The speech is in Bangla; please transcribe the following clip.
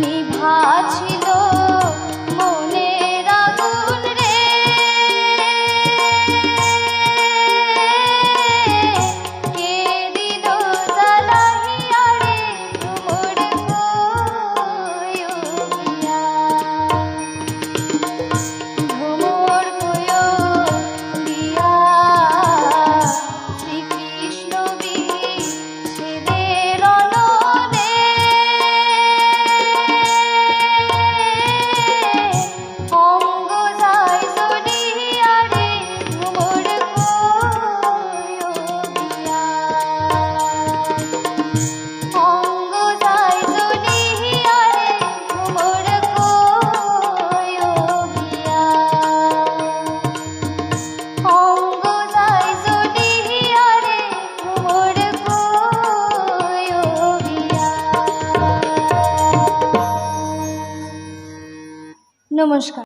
নিভা ছিল মনের আগুন রে, কে দিল জ্বালাইয়া রে মোর কইয়া। ভ্রমর কইয়া শ্রীকৃষ্ণ বিচ্ছেদের অনলে, অঙ্গ যায় জ্বলিয়া রে মোর কইয়া। অঙ্গ যায় জ্বলিয়া রে মোর কইয়া। অঙ্গ যায় জ্বলিয়া রে মোর কইয়া। নমস্কার।